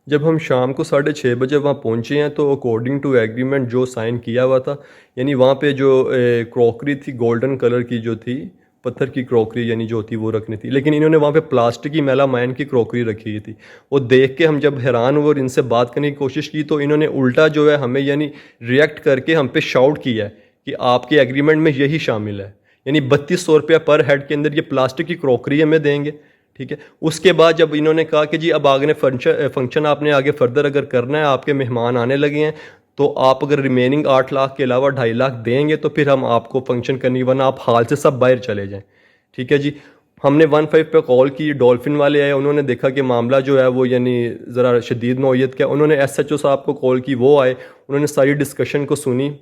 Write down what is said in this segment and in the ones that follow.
जब हम शाम को 6:30 बजे वहाँ पहुँचे हैं तो अकॉर्डिंग टू एग्रीमेंट जो साइन किया हुआ था, यानी वहाँ पे जो क्रॉकरी थी गोल्डन कलर की जो थी, पत्थर की क्रॉकरी यानी जो होती वो रखनी थी, लेकिन इन्होंने वहाँ पे प्लास्टिक की मेलामाइन की क्रॉकरी रखी हुई थी। वो देख के हम जब हैरान हुए और इनसे बात करने की कोशिश की तो इन्होंने उल्टा जो है हमें यानी रिएक्ट करके हम पे शाउट किया है कि आपके एग्रीमेंट में यही शामिल है, यानी 3200 रुपया पर हेड के अंदर ये प्लास्टिक की क्रॉकरी हमें देंगे। ठीक है, उसके बाद जब इन्होंने कहा कि जी अब आगे फंक्शन आपने आगे फर्दर अगर करना है, आपके मेहमान आने लगे हैं, तो आप अगर रिमेनिंग 8 लाख के अलावा 2.5 लाख देंगे तो फिर हम आपको फंक्शन करनी, वरना आप हाल से सब बाहर चले जाएं। ठीक है जी, हमने 15 पे कॉल की, डॉल्फिन वाले आए, उन्होंने देखा कि मामला जो है वो यानी ज़रा शदीद नौयत का। उन्होंने SHO साहब को कॉल की, वो आए, उन्होंने सारी डिस्कशन को सुनी।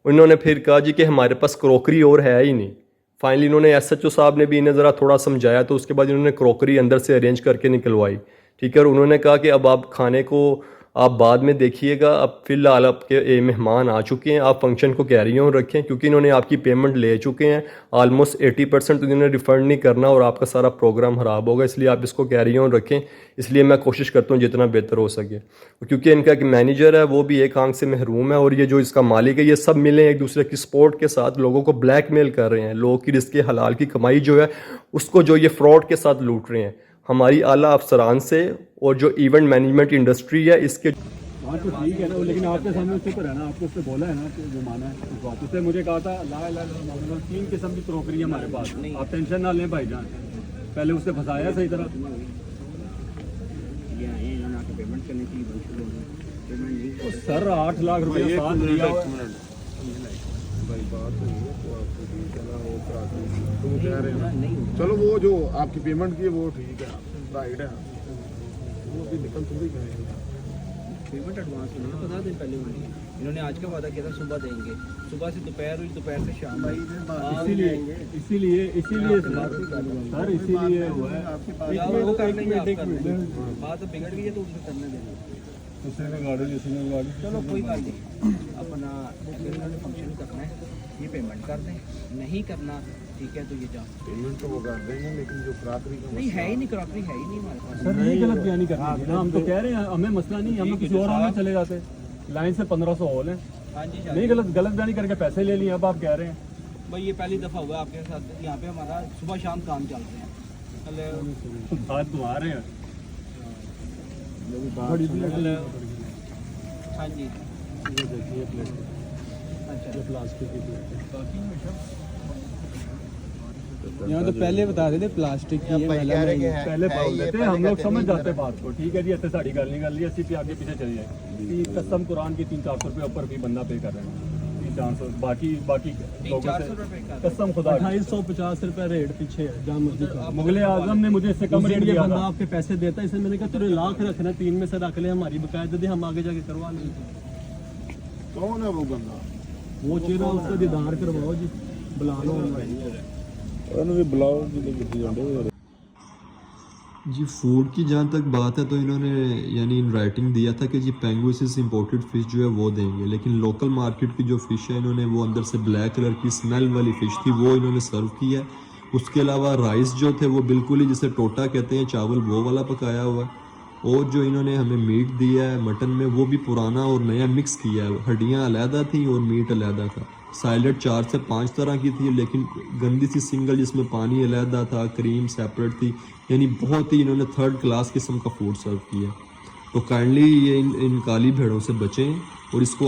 उन्होंने फिर कहा जी कि हमारे पास क्रॉकरी और है ही नहीं। फाइनली इन्होंने SHO साहब ने भी इन्हें ज़रा थोड़ा समझाया, तो उसके बाद इन्होंने क्रॉकरी अंदर से अरेंज करके निकलवाई। ठीक है, और उन्होंने कहा कि अब आप खाने को आप बाद में देखिएगा, अब फ़िलहाल आपके मेहमान आ चुके हैं, आप फंक्शन को कैरी ऑन रखें, क्योंकि इन्होंने आपकी पेमेंट ले चुके हैं। ऑलमोस्ट 80% तो इन्होंने रिफ़ंड नहीं करना और आपका सारा प्रोग्राम ख़राब होगा, इसलिए आप इसको कैरी ऑन रखें। इसलिए मैं कोशिश करता हूँ जितना बेहतर हो सके, क्योंकि इनका एक मैनेजर है वो भी एक आंख से महरूम है, और ये जो इसका मालिक है, ये सब मिले एक दूसरे की सपोर्ट के साथ लोगों को ब्लैकमेल कर रहे हैं। लोगों की रिस्क हलाल की कमाई जो है उसको जो ये फ्रॉड के साथ लूट रहे हैं। हमारी आला अफसरान से और जो इवेंट मैनेजमेंट इंडस्ट्री है इसके। हाँ तो ठीक है ना, लेकिन आपके सामने चुप है ना, आपको उससे बोला है ना कि जो माना है उस बात। उससे मुझे कहा था ला 3 किस्म की क्रॉकरी है हमारे पास, आप टेंशन ना लें भाईजान। पहले उससे फंसाया सही तरह। पेमेंट करने की तो सर 8 लाख रुपये साथ दिया हुआ है। भाई बात तो ये तो आपको चला वो तो वो कह रहे हैं चलो वो जो आपकी पेमेंट की है वो ठीक है, राइट है, वो अभी निकल थोड़ी गए। पेमेंट एडवांस होने का 15 दिन पहले हुई है। इन्होंने आज का वादा किया था सुबह देंगे, सुबह से दोपहर हुई, दोपहर से शाम आई। इसीलिए सर इसीलिए हुआ है। वो कर लेंगे, आप कर लेंगे। बात तो बिगड़ गई है तो उसे करने देंगे। चलो कोई बात नहीं, अपना अगर इन्होंने फंक्शन करना है ये पेमेंट कर दें, नहीं करना ठीक है तो ये जान पेमेंट तो वो कर देंगे, लेकिन जो क्रॉकरी का नहीं है ही नहीं, क्रॉकरी है ही नहीं हमारे पास। सर नहीं गलत बयानी करनी ना, हम तो कह रहे हैं हमें मसला नहीं, हम किसी और में चले जाते, लाइन से 1500 हॉल है। हाँ जी नहीं गलत बयानी करके पैसे ले लिए, अब आप कह रहे हैं भाई ये पहली दफ़ा हुआ आपके साथ, यहाँ पे हमारा सुबह शाम काम चलते हैं। बात तो आ रहे हैं। हाँ जी अच्छा प्लास्टिक की प्लेट यहाँ तो पहले बता देते प्लास्टिक की है, पहले बोल देते, हम लोग समझ जाते बात को। ठीक है जी, इतने साड़ी गाल निकाल लिया, सीपी आगे पीछे चली जाए। कसम कुरान की 300-400 रुपये ऊपर भी बंदा पे कर रहे हैं, 300-400 बाकी लोगों से कसम खुदा 250 रुपये रेट पीछे है जहाँ मर्जी का। मुगले आजम ने मुझे इससे कम रेट दिया बंदा था। आपके पैसे देता है, इसलिए मैंने कहा तेरे लाख रखना, 3 में से रख ले, हमारी बकायदा दे, हम आगे जाके करवा लेंगे। कौन है वो बंदा? वो चेहरा उसका दीदार करवाओ जी, बुला लो बुलाओ जी। फूड की जहाँ तक बात है तो इन्होंने यानी इन राइटिंग दिया था कि जी पेंगुइन से इम्पोर्टेड फ़िश जो है वो देंगे, लेकिन लोकल मार्केट की जो फ़िश है इन्होंने वो अंदर से ब्लैक कलर की स्मेल वाली फ़िश थी, वो इन्होंने सर्व किया है। उसके अलावा राइस जो थे वो बिल्कुल ही जिसे टोटा कहते हैं चावल, वो वाला पकाया हुआ है। और जो इन्होंने हमें मीट दिया है मटन में, वो भी पुराना और नया मिक्स किया है, हड्डियाँ अलहदा थी और मीट अलहदा था। सैलड 4 से 5 तरह की थी, लेकिन गंदी सी सिंगल जिसमें पानी अलहदा था, क्रीम सेपरेट थी, यानी बहुत ही इन्होंने 3rd क्लास किस्म का फूड सर्व किया। तो काइंडली ये इन काली भेड़ों से बचें और इसको